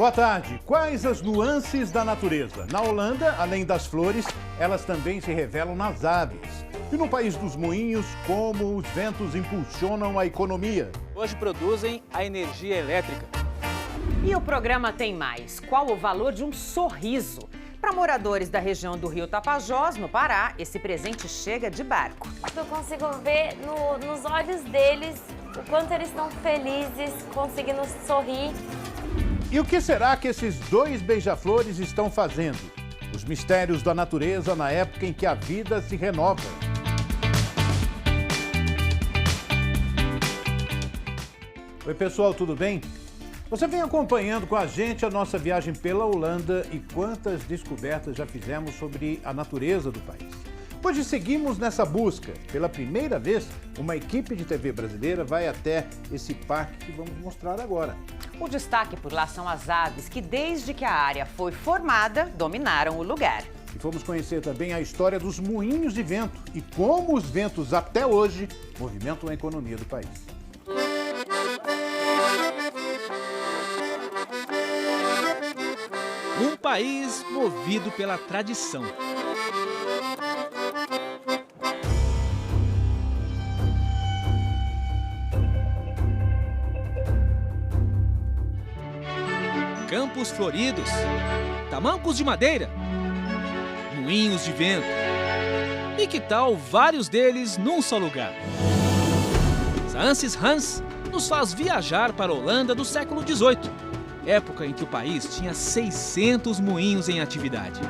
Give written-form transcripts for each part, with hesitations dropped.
Boa tarde. Quais as nuances da natureza? Na Holanda, além das flores, elas também se revelam nas aves. E no país dos moinhos, como os ventos impulsionam a economia? Hoje produzem a energia elétrica. E o programa tem mais. Qual o valor de um sorriso? Para moradores da região do Rio Tapajós, no Pará, esse presente chega de barco. Eu consigo ver nos olhos deles o quanto eles estão felizes, conseguindo sorrir. E o que será que esses dois beija-flores estão fazendo? Os mistérios da natureza na época em que a vida se renova. Oi, pessoal, tudo bem? Você vem acompanhando com a gente a nossa viagem pela Holanda e quantas descobertas já fizemos sobre a natureza do país. Hoje seguimos nessa busca. Pela primeira vez, uma equipe de TV brasileira vai até esse parque que vamos mostrar agora. O destaque por lá são as aves que, desde que a área foi formada, dominaram o lugar. E fomos conhecer também a história dos moinhos de vento e como os ventos até hoje movimentam a economia do país. Um país movido pela tradição. Campos floridos, tamancos de madeira, moinhos de vento. E que tal vários deles num só lugar? Saansis Hans nos faz viajar para a Holanda do século XVIII, época em que o país tinha 600 moinhos em atividade.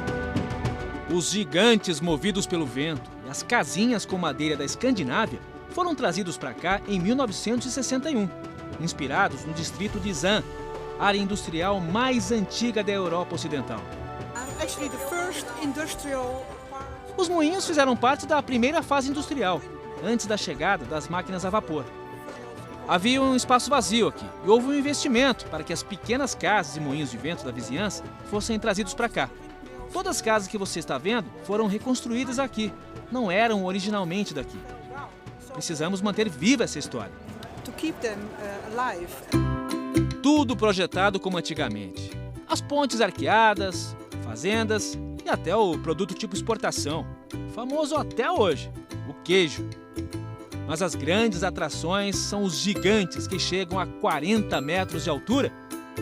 Os gigantes movidos pelo vento e as casinhas com madeira da Escandinávia foram trazidos para cá em 1961, inspirados no distrito de Zaan, área industrial mais antiga da Europa Ocidental. Os moinhos fizeram parte da primeira fase industrial, antes da chegada das máquinas a vapor. Havia um espaço vazio aqui e houve um investimento para que as pequenas casas e moinhos de vento da vizinhança fossem trazidos para cá. Todas as casas que você está vendo foram reconstruídas aqui, não eram originalmente daqui. Precisamos manter viva essa história. Tudo projetado como antigamente. As pontes arqueadas, fazendas e até o produto tipo exportação, famoso até hoje, o queijo. Mas as grandes atrações são os gigantes que chegam a 40 metros de altura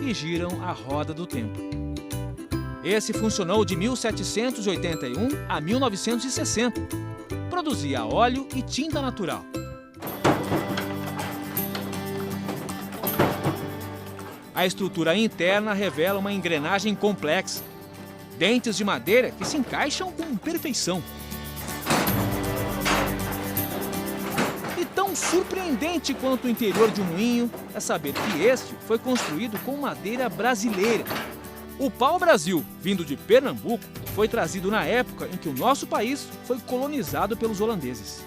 e giram a roda do tempo. Esse funcionou de 1781 a 1960. Produzia óleo e tinta natural. A estrutura interna revela uma engrenagem complexa. Dentes de madeira que se encaixam com perfeição. E tão surpreendente quanto o interior de um moinho é saber que este foi construído com madeira brasileira. O pau-brasil, vindo de Pernambuco, foi trazido na época em que o nosso país foi colonizado pelos holandeses.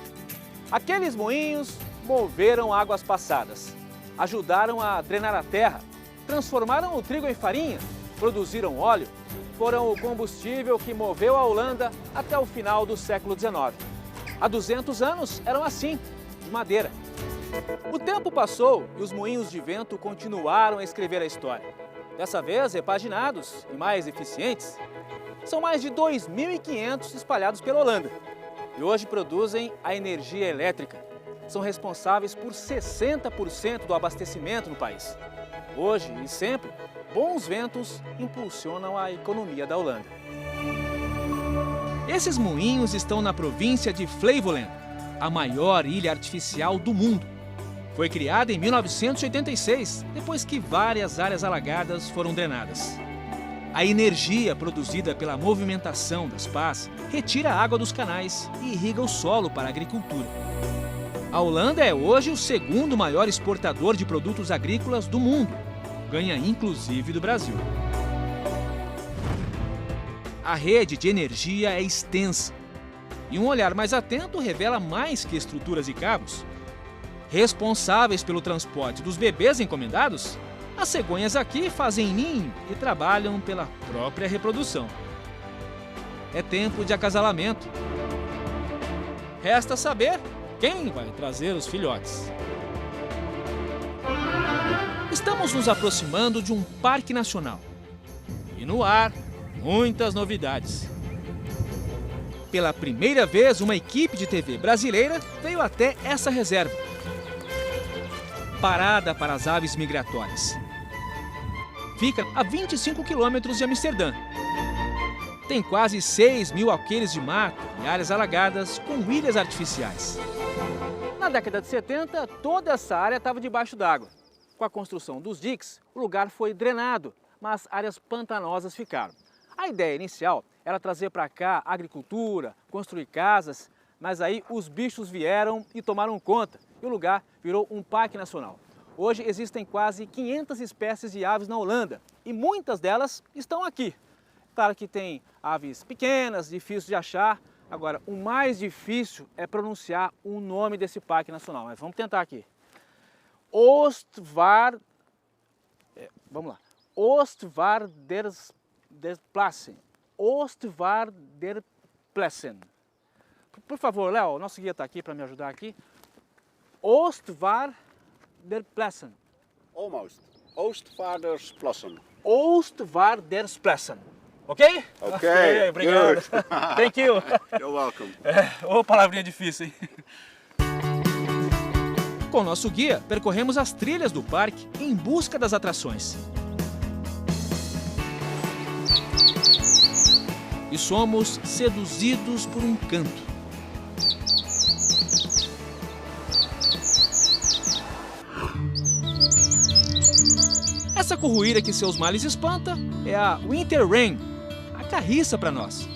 Aqueles moinhos moveram águas passadas, ajudaram a drenar a terra, transformaram o trigo em farinha, produziram óleo, foram o combustível que moveu a Holanda até o final do século XIX. Há 200 anos eram assim, de madeira. O tempo passou e os moinhos de vento continuaram a escrever a história. Dessa vez, repaginados e mais eficientes. São mais de 2.500 espalhados pela Holanda. E hoje produzem a energia elétrica. São responsáveis por 60% do abastecimento no país. Hoje e sempre, bons ventos impulsionam a economia da Holanda. Esses moinhos estão na província de Flevoland, a maior ilha artificial do mundo. Foi criada em 1986, depois que várias áreas alagadas foram drenadas. A energia produzida pela movimentação das pás retira a água dos canais e irriga o solo para a agricultura. A Holanda é hoje o segundo maior exportador de produtos agrícolas do mundo. Ganha inclusive do Brasil. A rede de energia é extensa. E um olhar mais atento revela mais que estruturas e cabos. Responsáveis pelo transporte dos bebês encomendados, as cegonhas aqui fazem ninho e trabalham pela própria reprodução. É tempo de acasalamento. Resta saber quem vai trazer os filhotes. Estamos nos aproximando de um parque nacional, E no ar, muitas novidades. Pela primeira vez, uma equipe de TV brasileira veio até essa reserva. Parada para as aves migratórias. Fica a 25 quilômetros de Amsterdã. Tem quase 6.000 alqueires de mato e áreas alagadas com ilhas artificiais. Na década de 70, toda essa área estava debaixo d'água. Com a construção dos diques, o lugar foi drenado, mas áreas pantanosas ficaram. A ideia inicial era trazer para cá agricultura, construir casas, mas aí os bichos vieram e tomaram conta e o lugar virou um parque nacional. Hoje existem quase 500 espécies de aves na Holanda e muitas delas estão aqui. Claro que tem aves pequenas, difíceis de achar. Agora, o mais difícil é pronunciar o nome desse parque nacional, mas vamos tentar aqui. Oostvaardersplassen. Oostvaardersplassen. Por favor, Léo, nosso guia está aqui para me ajudar aqui. Oostvaardersplassen. Almost. Oostvaardersplassen. Oostvaardersplassen. Ok? Okay, obrigado. good. Thank you. You're welcome. Ô, palavrinha difícil, hein? Com nosso guia, percorremos as trilhas do parque em busca das atrações. E somos seduzidos por um canto. Essa curruíra que seus males espanta é a Winter Wren, a carriça para nós.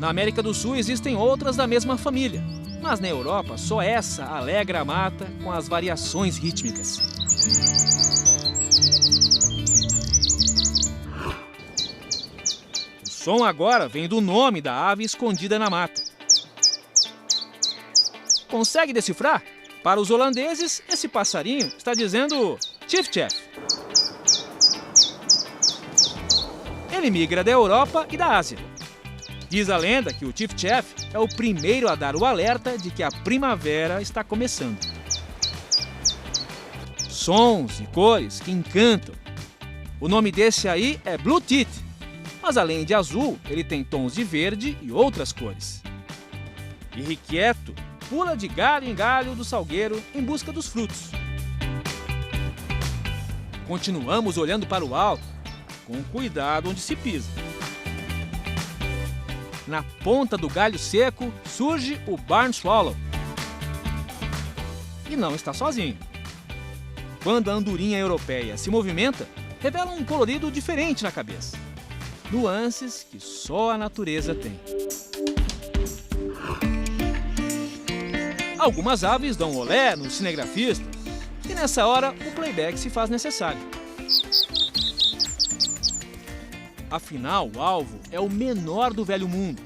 Na América do Sul existem outras da mesma família, mas na Europa só essa alegra a mata com as variações rítmicas. O som agora vem do nome da ave escondida na mata. Consegue decifrar? Para os holandeses, esse passarinho está dizendo tjiftjef. Ele migra da Europa e da Ásia. Diz a lenda que o tjiftjef é o primeiro a dar o alerta de que a primavera está começando. Sons e cores que encantam. O nome desse aí é Blue Tit, mas além de azul, ele tem tons de verde e outras cores. Irrequieto, pula de galho em galho do salgueiro em busca dos frutos. Continuamos olhando para o alto, com cuidado onde se pisa. Na ponta do galho seco surge o Barn Swallow. E não está sozinho. Quando a andorinha europeia se movimenta, revela um colorido diferente na cabeça. Nuances que só a natureza tem. Algumas aves dão olé nos cinegrafistas e nessa hora o playback se faz necessário. Afinal, o alvo é o menor do velho mundo,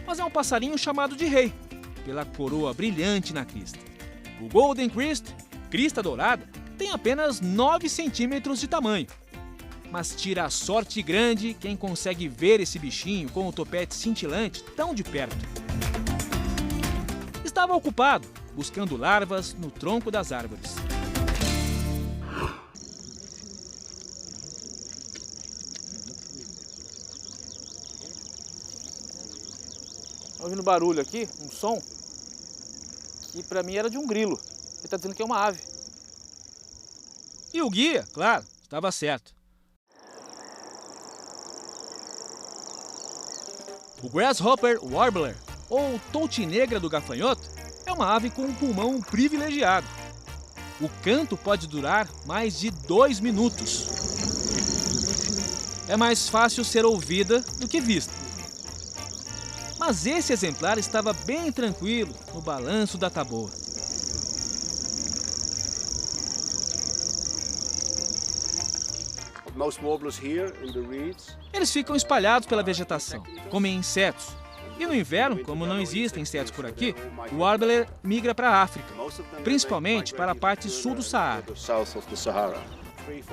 mas é um passarinho chamado de rei, pela coroa brilhante na crista. O Golden Crest, crista dourada, tem apenas 9 centímetros de tamanho. Mas tira a sorte grande quem consegue ver esse bichinho com o topete cintilante tão de perto. Estava ocupado, buscando larvas no tronco das árvores. Ouvindo barulho aqui, um som, que para mim era de um grilo. Ele está dizendo que é uma ave. E o guia, claro, estava certo. O Grasshopper Warbler, ou touti negra do gafanhoto, é uma ave com um pulmão privilegiado. O canto pode durar mais de 2 minutos. É mais fácil ser ouvida do que vista. Mas esse exemplar estava bem tranquilo no balanço da taboa. Eles ficam espalhados pela vegetação, comem insetos. E no inverno, como não existem insetos por aqui, o Warbler migra para a África, principalmente para a parte sul do Saara.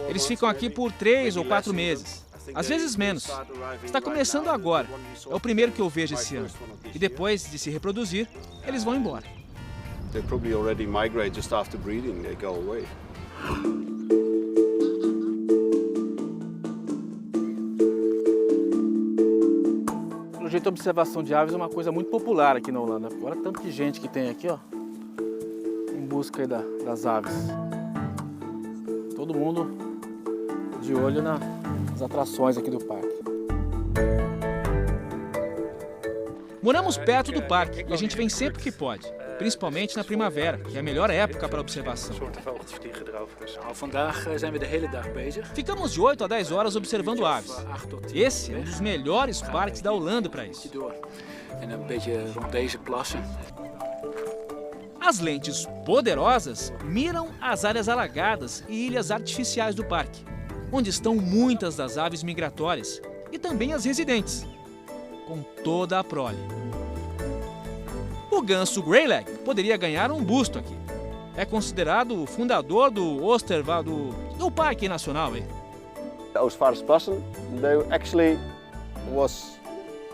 Eles ficam aqui por 3 ou 4 meses, às vezes menos. Está começando agora, é o primeiro que eu vejo esse ano. E depois de se reproduzir, eles vão embora. They probably already migrate just after breeding, they go away. Atualmente a observação de aves é uma coisa muito popular aqui na Holanda. Olha tanto de gente que tem aqui, ó, em busca aí das aves. Todo mundo de olho nas atrações aqui do parque. Moramos perto do parque e a gente vem sempre que pode, principalmente na primavera, que é a melhor época para observação. Vandaag zijn we de hele dag bezig. Ficamos de 8 a 10 horas observando aves. Esse é um dos melhores parques da Holanda para isso. En een beetje rond deze plassen. As lentes poderosas miram as áreas alagadas e ilhas artificiais do parque, onde estão muitas das aves migratórias e também as residentes, com toda a prole. O ganso Greylag poderia ganhar um busto aqui. É considerado o fundador do Oosterwald, do Parque Nacional. Oostvaardersplassen, they actually was.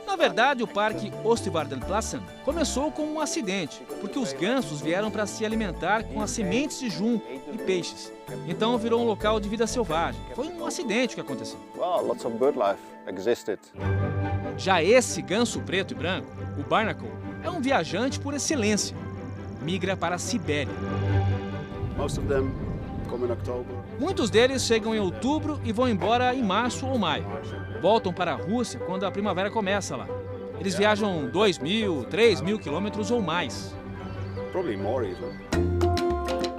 Na verdade, o Parque Oostvaardersplassen começou com um acidente, porque os gansos vieram para se alimentar com as sementes de junco e peixes. Então virou um local de vida selvagem. Foi um acidente que aconteceu. Well, lots of bird life existed. Já esse ganso preto e branco, o Barnacle, é um viajante por excelência. Migra para a Sibéria. Most of them come in October. Muitos deles chegam em outubro e vão embora em março ou maio. Voltam para a Rússia quando a primavera começa lá. Eles viajam 2.000, 3.000 quilômetros ou mais. Probably more even.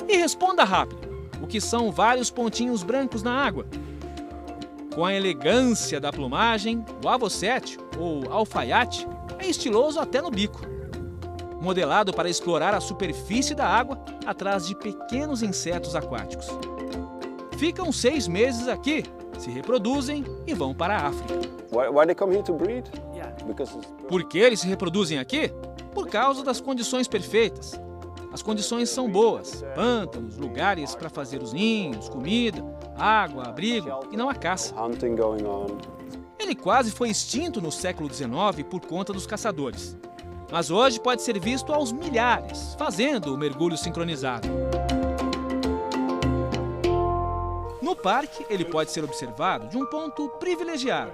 E responda rápido. O que são vários pontinhos brancos na água? Com a elegância da plumagem, o avocete, ou alfaiate, é estiloso até no bico. Modelado para explorar a superfície da água atrás de pequenos insetos aquáticos. Ficam 6 meses aqui, se reproduzem e vão para a África. Why they come here to breed? Por que eles se reproduzem aqui? Por causa das condições perfeitas. As condições são boas, pântanos, lugares para fazer os ninhos, comida, água, abrigo e não a caça. Hunting going on. Ele quase foi extinto no século XIX por conta dos caçadores. Mas hoje pode ser visto aos milhares, fazendo o mergulho sincronizado. No parque, ele pode ser observado de um ponto privilegiado,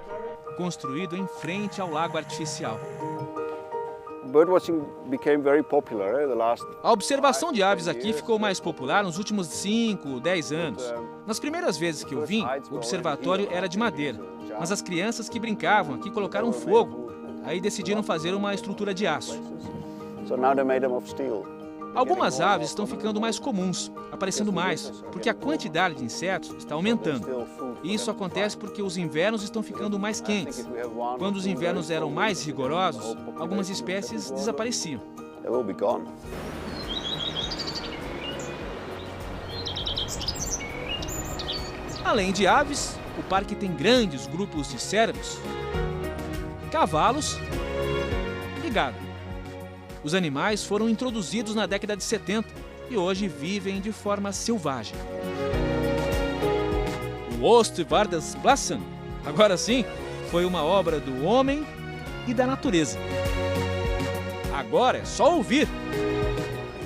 construído em frente ao lago artificial. Birdwatching became very popular the last. A observação de aves aqui ficou mais popular nos últimos 5, 10 anos. Nas primeiras vezes que eu vim, o observatório era de madeira, mas as crianças que brincavam aqui colocaram fogo. Aí decidiram fazer uma estrutura de aço. So now they made them of steel. Algumas aves estão ficando mais comuns, aparecendo mais, porque a quantidade de insetos está aumentando. E isso acontece porque os invernos estão ficando mais quentes. Quando os invernos eram mais rigorosos, algumas espécies desapareciam. They will be gone. Além de aves, o parque tem grandes grupos de cérvos, cavalos e gado. Os animais foram introduzidos na década de 70 e hoje vivem de forma selvagem. O Oostvaardersplassen, agora sim, foi uma obra do homem e da natureza. Agora é só ouvir.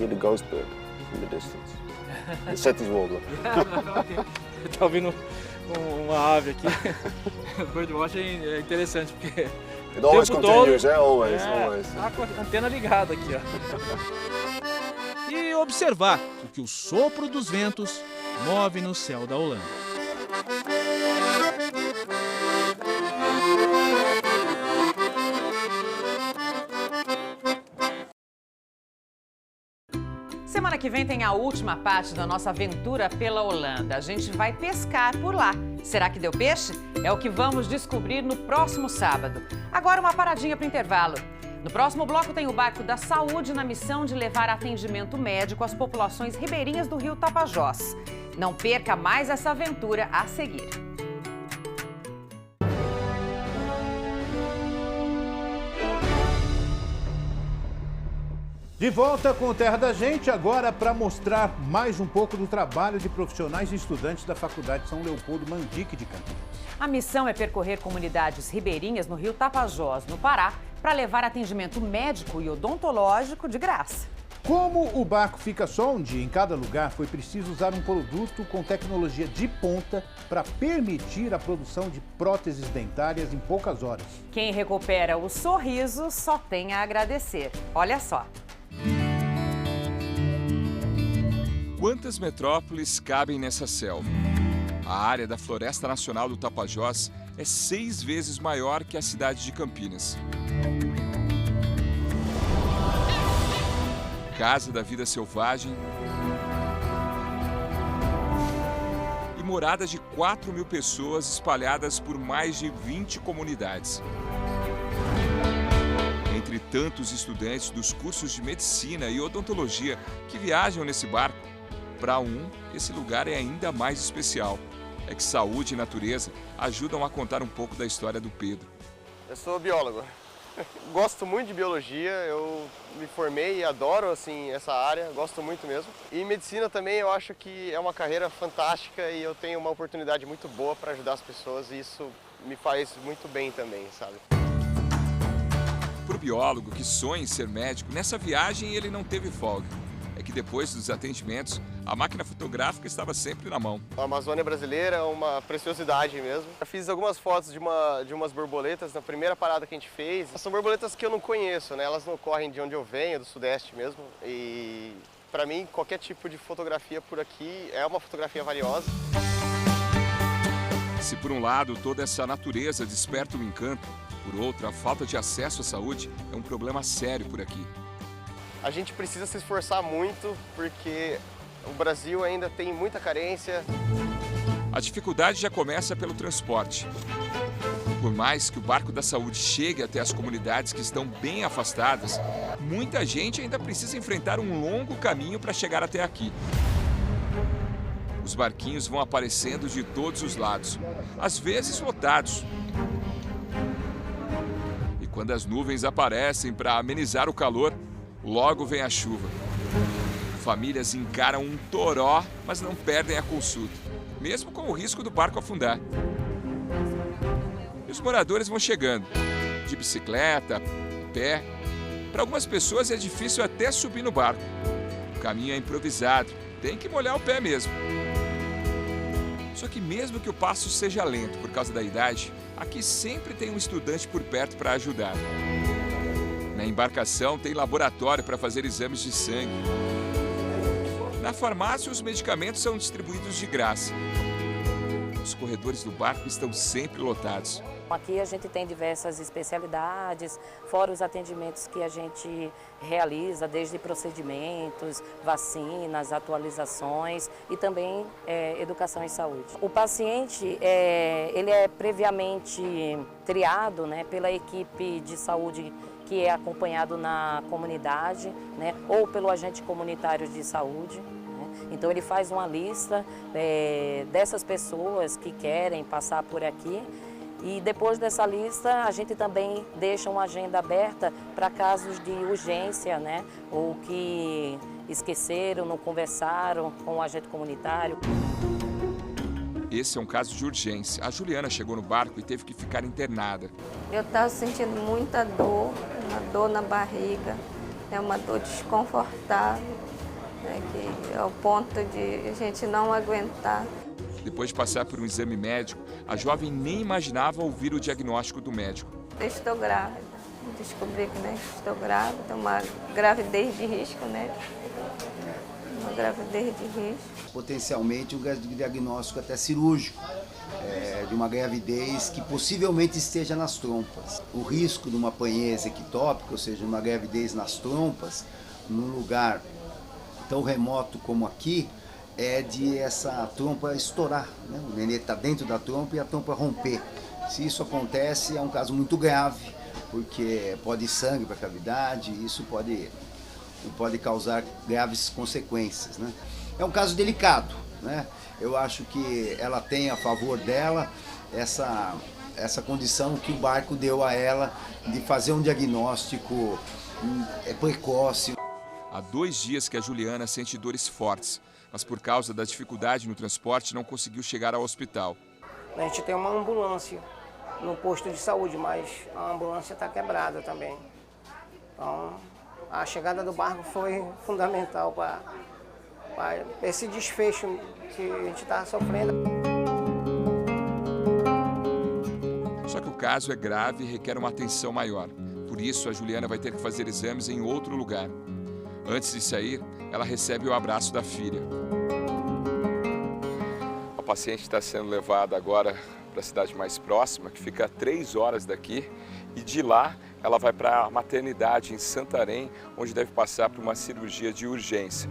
Hear the ghost bird in the distance. The Seti's warbler. Tá ouvindo uma ave aqui. Birdwatching é interessante porque It always tempo continues, todo, always. tá com a antena ligada aqui, ó. E observar o que o sopro dos ventos move no céu da Holanda. Semana que vem tem a última parte da nossa aventura pela Holanda. A gente vai pescar por lá. Será que deu peixe? É o que vamos descobrir no próximo sábado. Agora uma paradinha para o intervalo. No próximo bloco tem o Barco da Saúde na missão de levar atendimento médico às populações ribeirinhas do rio Tapajós. Não perca mais essa aventura a seguir. De volta com o Terra da Gente, agora para mostrar mais um pouco do trabalho de profissionais e estudantes da Faculdade São Leopoldo Mandique de Campinas. A missão é percorrer comunidades ribeirinhas no rio Tapajós, no Pará, para levar atendimento médico e odontológico de graça. Como o barco fica só um dia em cada lugar, foi preciso usar um produto com tecnologia de ponta para permitir a produção de próteses dentárias em poucas horas. Quem recupera o sorriso só tem a agradecer. Olha só. Quantas metrópoles cabem nessa selva? A área da Floresta Nacional do Tapajós é 6 vezes maior que a cidade de Campinas. Casa da vida selvagem e moradas de 4.000 pessoas espalhadas por mais de 20 comunidades. Entre tantos estudantes dos cursos de medicina e odontologia que viajam nesse barco, para esse lugar é ainda mais especial. É que saúde e natureza ajudam a contar um pouco da história do Pedro. Eu sou biólogo. Gosto muito de biologia, eu me formei e adoro assim, essa área, gosto muito mesmo. E medicina também eu acho que é uma carreira fantástica e eu tenho uma oportunidade muito boa para ajudar as pessoas e isso me faz muito bem também, sabe? Para o biólogo que sonha em ser médico, nessa viagem ele não teve folga. É que depois dos atendimentos, a máquina fotográfica estava sempre na mão. A Amazônia brasileira é uma preciosidade mesmo. Eu fiz algumas fotos de umas borboletas na primeira parada que a gente fez. São borboletas que eu não conheço, né? Elas não correm de onde eu venho, do Sudeste mesmo. E para mim, qualquer tipo de fotografia por aqui é uma fotografia valiosa. Se por um lado toda essa natureza desperta um encanto, por outro, a falta de acesso à saúde é um problema sério por aqui. A gente precisa se esforçar muito porque o Brasil ainda tem muita carência. A dificuldade já começa pelo transporte. Por mais que o barco da saúde chegue até as comunidades que estão bem afastadas, muita gente ainda precisa enfrentar um longo caminho para chegar até aqui. Os barquinhos vão aparecendo de todos os lados, às vezes lotados. E quando as nuvens aparecem para amenizar o calor, logo vem a chuva. Famílias encaram um toró, mas não perdem a consulta, mesmo com o risco do barco afundar. E os moradores vão chegando, de bicicleta, a pé. Para algumas pessoas é difícil até subir no barco. O caminho é improvisado, tem que molhar o pé mesmo. Só que mesmo que o passo seja lento por causa da idade, aqui sempre tem um estudante por perto para ajudar. Na embarcação tem laboratório para fazer exames de sangue. Na farmácia, os medicamentos são distribuídos de graça. Os corredores do barco estão sempre lotados. Aqui a gente tem diversas especialidades, fora os atendimentos que a gente realiza, desde procedimentos, vacinas, atualizações e também educação em saúde. O paciente ele é previamente triado, né, pela equipe de saúde que é acompanhado na comunidade, né, ou pelo agente comunitário de saúde. Então ele faz uma lista dessas pessoas que querem passar por aqui e depois dessa lista a gente também deixa uma agenda aberta para casos de urgência, né, ou que esqueceram, não conversaram com o agente comunitário. Esse é um caso de urgência. A Juliana chegou no barco e teve que ficar internada. Eu estava sentindo muita dor, uma dor na barriga, uma dor desconfortável, que é o ponto de a gente não aguentar. Depois de passar por um exame médico, a jovem nem imaginava ouvir o diagnóstico do médico. Eu estou grávida. Descobri que estou grávida, uma gravidez de risco, né? Uma gravidez de risco. Potencialmente um diagnóstico até cirúrgico, de uma gravidez que possivelmente esteja nas trompas. O risco de uma panhese ectópica, ou seja, uma gravidez nas trompas, num lugar tão remoto como aqui, é de essa trompa estourar, né? O nenê está dentro da trompa e a trompa romper. Se isso acontece, é um caso muito grave, porque pode ir sangue para a cavidade e isso pode causar graves consequências, né? É um caso delicado, né? Eu acho que ela tem a favor dela essa condição que o barco deu a ela de fazer um diagnóstico precoce. Há 2 dias que a Juliana sente dores fortes, mas por causa da dificuldade no transporte não conseguiu chegar ao hospital. A gente tem uma ambulância no posto de saúde, mas a ambulância está quebrada também. Então A chegada do barco foi fundamental para esse desfecho que a gente está sofrendo. Só que o caso é grave e requer uma atenção maior. Por isso, a Juliana vai ter que fazer exames em outro lugar. Antes de sair, ela recebe o abraço da filha. A paciente está sendo levada agora para a cidade mais próxima, que fica a 3 horas daqui, e de lá ela vai para a maternidade em Santarém, onde deve passar por uma cirurgia de urgência.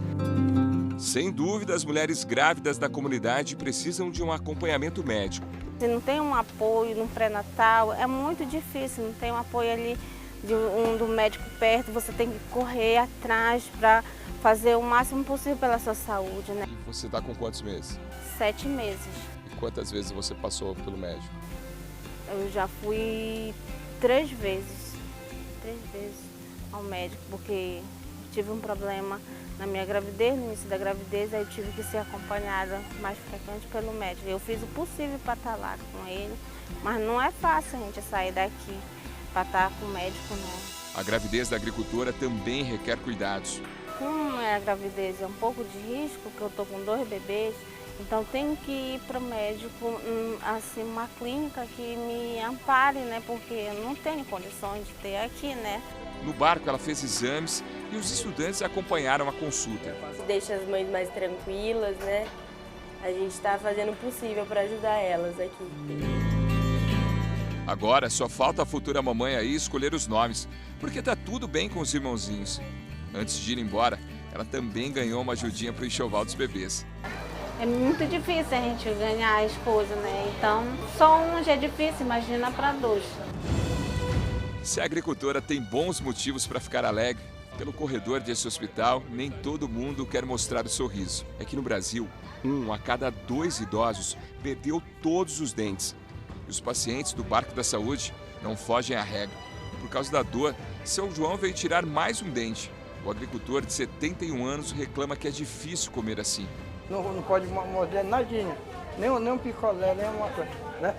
Sem dúvida, as mulheres grávidas da comunidade precisam de um acompanhamento médico. Se não tem um apoio no pré-natal, é muito difícil, não tem um apoio ali do médico perto, você tem que correr atrás para fazer o máximo possível pela sua saúde, né? E você está com quantos meses? 7 meses. E quantas vezes você passou pelo médico? Eu já fui 3 vezes ao médico, porque tive um problema na minha gravidez, no início da gravidez, aí eu tive que ser acompanhada mais frequente pelo médico. Eu fiz o possível para estar lá com ele, mas não é fácil a gente sair daqui para estar com o médico, não. A gravidez da agricultora também requer cuidados. Como a gravidez é um pouco de risco, porque eu estou com 2 bebês, então tenho que ir para o médico, assim, uma clínica que me ampare, né? Porque eu não tenho condições de ter aqui, né? No barco ela fez exames e os estudantes acompanharam a consulta. Deixa as mães mais tranquilas, né? A gente está fazendo o possível para ajudar elas aqui. Agora só falta a futura mamãe aí escolher os nomes, porque tá tudo bem com os irmãozinhos. Antes de ir embora, ela também ganhou uma ajudinha para o enxoval dos bebês. É muito difícil a gente ganhar a esposa, né? Então, só um já é difícil, imagina para 2. Se a agricultora tem bons motivos para ficar alegre, pelo corredor desse hospital, nem todo mundo quer mostrar o sorriso. É que no Brasil, 1 a cada 2 idosos perdeu todos os dentes. E os pacientes do Barco da Saúde não fogem à regra. Por causa da dor, São João veio tirar mais um dente. O agricultor de 71 anos reclama que é difícil comer assim. Não pode morder nadinha, nem um picolé, nem uma coisa, né?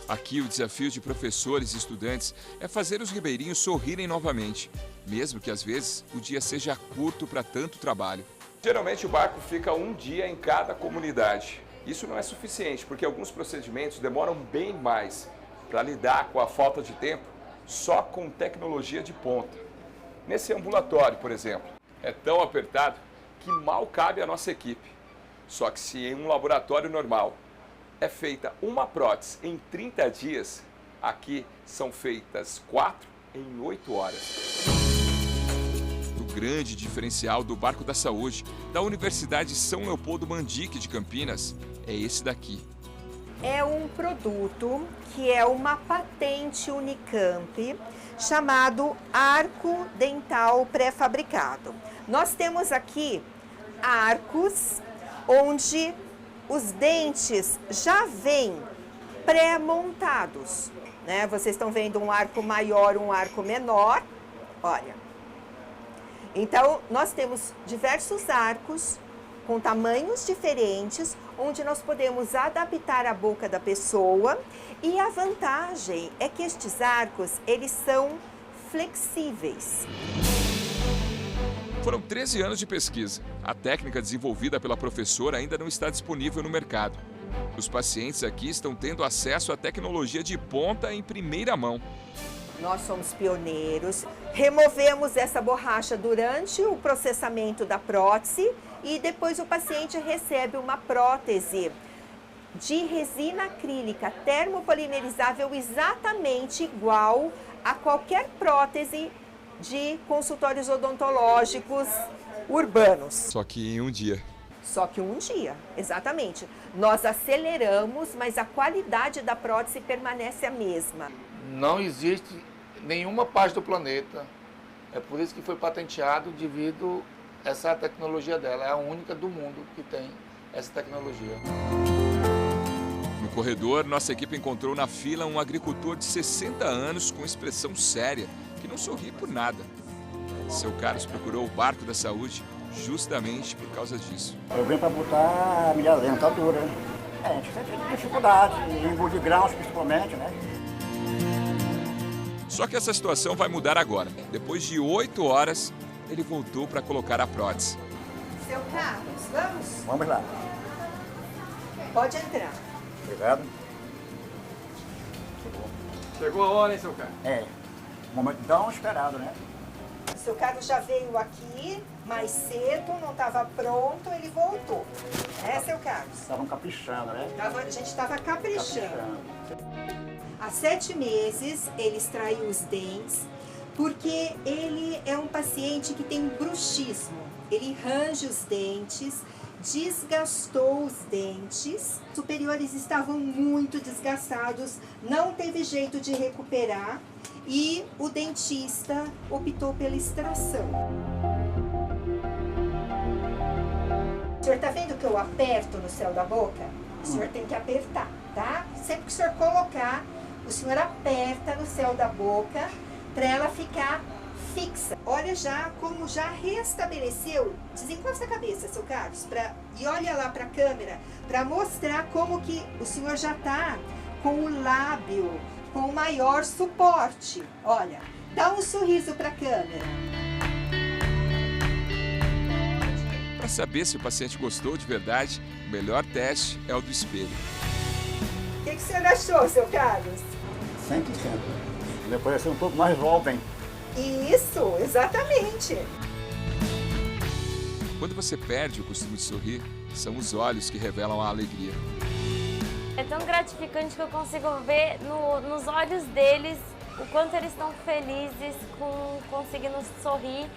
Aqui o desafio de professores e estudantes é fazer os ribeirinhos sorrirem novamente, mesmo que às vezes o dia seja curto para tanto trabalho. Geralmente o barco fica um dia em cada comunidade. Isso não é suficiente, porque alguns procedimentos demoram bem mais. Para lidar com a falta de tempo, só com tecnologia de ponta. Nesse ambulatório, por exemplo, é tão apertado que mal cabe a nossa equipe. Só que se em um laboratório normal é feita uma prótese em 30 dias, aqui são feitas 4 em 8 horas. O grande diferencial do Barco da Saúde da Universidade São Leopoldo Mandique de Campinas é esse daqui. É um produto que é uma patente Unicamp chamado arco dental pré-fabricado. Nós temos aqui arcos onde os dentes já vêm pré-montados, né? Vocês estão vendo um arco maior, um arco menor, olha. Então, nós temos diversos arcos com tamanhos diferentes, onde nós podemos adaptar a boca da pessoa. E a vantagem é que estes arcos, eles são flexíveis. Foram 13 anos de pesquisa. A técnica desenvolvida pela professora ainda não está disponível no mercado. Os pacientes aqui estão tendo acesso à tecnologia de ponta em primeira mão. Nós somos pioneiros, removemos essa borracha durante o processamento da prótese e depois o paciente recebe uma prótese de resina acrílica termopolimerizável exatamente igual a qualquer prótese de consultórios odontológicos urbanos. Só que em um dia. Só que um dia, exatamente. Nós aceleramos, mas a qualidade da prótese permanece a mesma. Não existe nenhuma parte do planeta. É por isso que foi patenteado devido a essa tecnologia dela. É a única do mundo que tem essa tecnologia. No corredor, nossa equipe encontrou na fila um agricultor de 60 anos com expressão séria, que não sorri por nada. Seu Carlos procurou o Barco da Saúde justamente por causa disso. Eu venho para botar a minha dentadura. A gente sempre tem dificuldade, em embulir grãos principalmente, né? Só que essa situação vai mudar agora. Depois de 8 horas, ele voltou para colocar a prótese. Seu Carlos, vamos? Vamos lá. Pode entrar. Obrigado. Chegou a hora, hein, seu Carlos? É. Um momento tão esperado, né? O seu Carlos já veio aqui mais cedo, não estava pronto, ele voltou. É, seu Carlos? Estavam caprichando, né? A gente estava caprichando. Há 7 meses ele extraiu os dentes, porque ele é um paciente que tem bruxismo. Ele range os dentes, desgastou os dentes, os superiores estavam muito desgastados, não teve jeito de recuperar e o dentista optou pela extração. O senhor está vendo que eu aperto no céu da boca? O senhor tem que apertar, tá? Sempre que o senhor colocar, o senhor aperta no céu da boca para ela ficar fixa. Olha já como já restabeleceu. Desencosta a cabeça, seu Carlos, e olha lá para a câmera para mostrar como que o senhor já está com o lábio com maior suporte. Olha, dá um sorriso para a câmera. Para saber se o paciente gostou de verdade, o melhor teste é o do espelho. O que o senhor achou, seu Carlos? 100%. Depois vai ser um pouco mais volta, hein? Isso, exatamente. Quando você perde o costume de sorrir, são os olhos que revelam a alegria. É tão gratificante que eu consigo ver nos olhos deles o quanto eles estão felizes com conseguindo sorrir.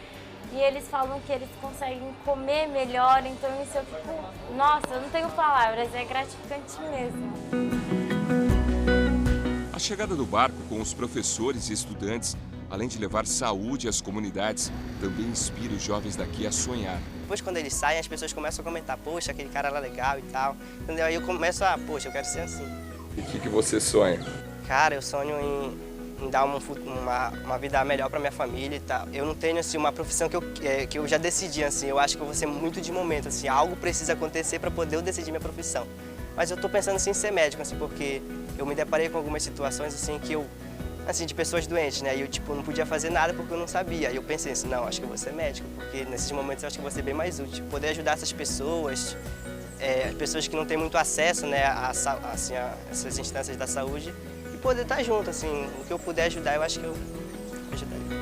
E eles falam que eles conseguem comer melhor, então isso eu fico... Nossa, eu não tenho palavras, é gratificante mesmo. A chegada do barco com os professores e estudantes, além de levar saúde às comunidades, também inspira os jovens daqui a sonhar. Depois, quando eles saem, as pessoas começam a comentar, poxa, aquele cara era legal e tal. Entendeu? Aí eu começo a, poxa, eu quero ser assim. E o que você sonha? Cara, eu sonho em dar uma vida melhor para minha família e tal. Eu não tenho assim, uma profissão que eu já decidi, assim. Eu acho que eu vou ser muito de momento, assim. Algo precisa acontecer para poder eu decidir minha profissão. Mas eu estou pensando assim, em ser médico, assim, porque eu me deparei com algumas situações assim que eu... assim, de pessoas doentes, né? E eu, tipo, não podia fazer nada porque eu não sabia. Aí eu pensei assim, não, acho que eu vou ser médico, porque nesses momentos eu acho que eu vou ser bem mais útil. Poder ajudar essas pessoas, as pessoas que não têm muito acesso, né, a essas instâncias da saúde, e poder estar junto, assim, o que eu puder ajudar, eu acho que eu ajudaria.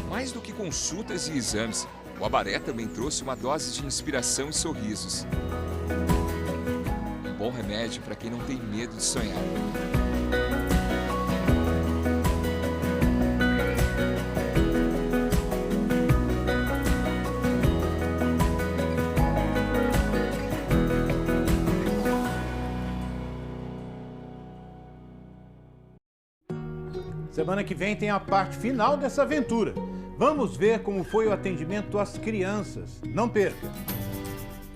Mais do que consultas e exames, o Abaré também trouxe uma dose de inspiração e sorrisos. Um bom remédio para quem não tem medo de sonhar. Semana que vem tem a parte final dessa aventura. Vamos ver como foi o atendimento às crianças. Não perca!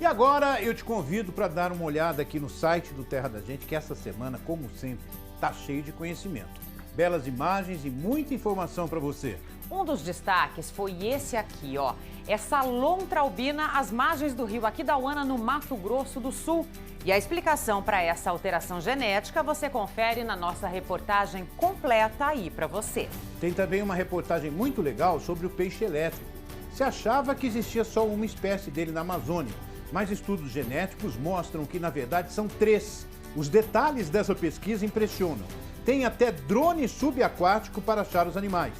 E agora eu te convido para dar uma olhada aqui no site do Terra da Gente, que essa semana, como sempre, está cheio de conhecimento. Belas imagens e muita informação para você. Um dos destaques foi esse aqui, ó. Essa lontra albina às margens do rio Aquidauana, no Mato Grosso do Sul. E a explicação para essa alteração genética você confere na nossa reportagem completa aí para você. Tem também uma reportagem muito legal sobre o peixe elétrico. Se achava que existia só uma espécie dele na Amazônia, mas estudos genéticos mostram que, na verdade, são 3. Os detalhes dessa pesquisa impressionam. Tem até drone subaquático para achar os animais.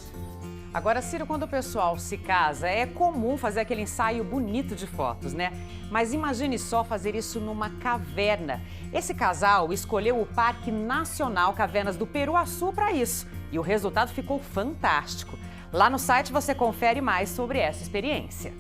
Agora, Ciro, quando o pessoal se casa, é comum fazer aquele ensaio bonito de fotos, né? Mas imagine só fazer isso numa caverna. Esse casal escolheu o Parque Nacional Cavernas do Peruaçu para isso. E o resultado ficou fantástico. Lá no site você confere mais sobre essa experiência.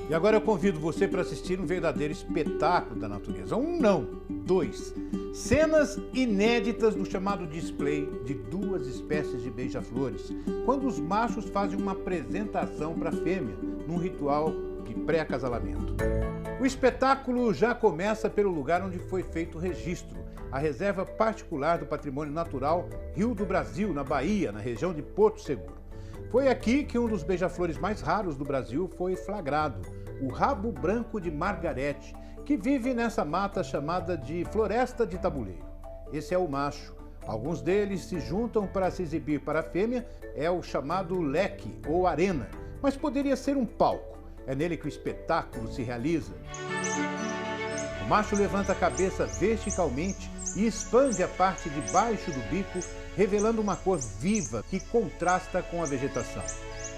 E agora eu convido você para assistir um verdadeiro espetáculo da natureza. 1 não, 2. Cenas inéditas do chamado display de 2 espécies de beija-flores, quando os machos fazem uma apresentação para a fêmea, num ritual de pré-acasalamento. O espetáculo já começa pelo lugar onde foi feito o registro, a Reserva Particular do Patrimônio Natural Rio do Brasil, na Bahia, na região de Porto Seguro. Foi aqui que um dos beija-flores mais raros do Brasil foi flagrado, o rabo branco de Margarete, que vive nessa mata chamada de Floresta de Tabuleiro. Esse é o macho. Alguns deles se juntam para se exibir para a fêmea, é o chamado leque ou arena, mas poderia ser um palco. É nele que o espetáculo se realiza. O macho levanta a cabeça verticalmente e expande a parte de baixo do bico, revelando uma cor viva que contrasta com a vegetação.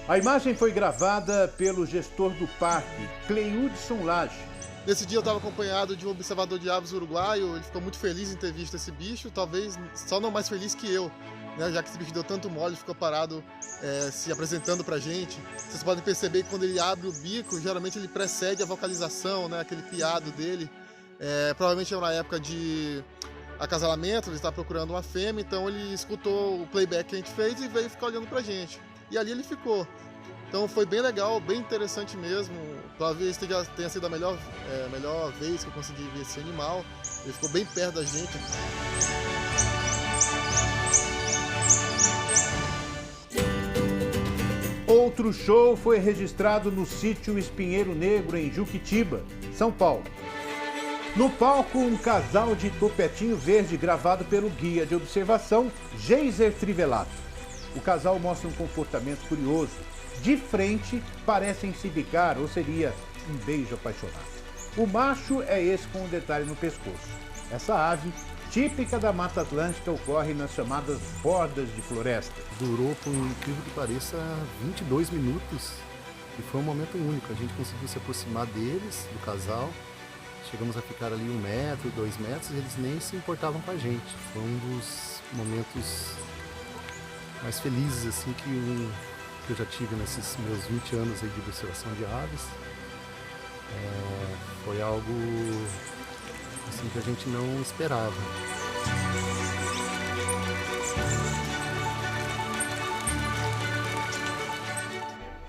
A imagem foi gravada pelo gestor do parque, Cleudson Lage. Nesse dia eu estava acompanhado de um observador de aves uruguaio, ele ficou muito feliz em ter visto esse bicho, talvez só não mais feliz que eu, né? Já que esse bicho deu tanto mole, ficou parado se apresentando pra gente. Vocês podem perceber que quando ele abre o bico, geralmente ele precede a vocalização, né? Aquele piado dele. Provavelmente é uma época de acasalamento, ele está procurando uma fêmea, então ele escutou o playback que a gente fez e veio ficar olhando pra gente. E ali ele ficou. Então foi bem legal, bem interessante mesmo. Talvez tenha sido a melhor vez que eu consegui ver esse animal. Ele ficou bem perto da gente. Outro show foi registrado no sítio Espinheiro Negro, em Juquitiba, São Paulo. No palco, um casal de topetinho verde gravado pelo guia de observação, Geiser Trivelato. O casal mostra um comportamento curioso. De frente, parecem se bicar, ou seria um beijo apaixonado. O macho é esse com um detalhe no pescoço. Essa ave, típica da Mata Atlântica, ocorre nas chamadas bordas de floresta. Durou, por incrível que pareça, 22 minutos e foi um momento único. A gente conseguiu se aproximar deles, do casal. Chegamos a ficar ali 1 metro, 2 metros e eles nem se importavam com a gente. Foi um dos momentos mais felizes assim, que eu já tive nesses meus 20 anos aí de observação de aves. Foi algo assim, que a gente não esperava.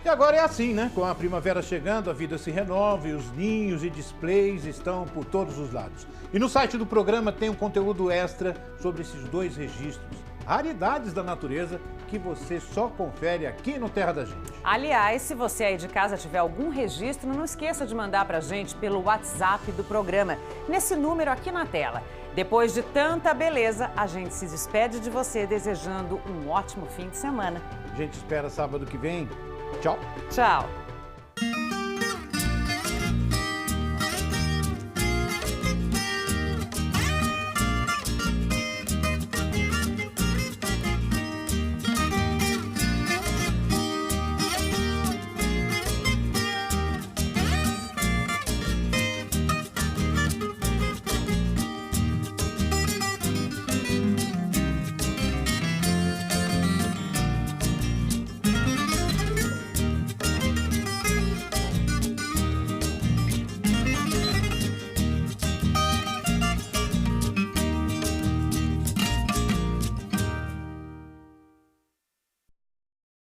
E agora é assim, né? Com a primavera chegando, a vida se renova e os ninhos e displays estão por todos os lados. E no site do programa tem um conteúdo extra sobre esses 2 registros, raridades da natureza, que você só confere aqui no Terra da Gente. Aliás, se você aí de casa tiver algum registro, não esqueça de mandar pra gente pelo WhatsApp do programa, nesse número aqui na tela. Depois de tanta beleza, a gente se despede de você desejando um ótimo fim de semana. A gente espera sábado que vem. Tchau. Tchau.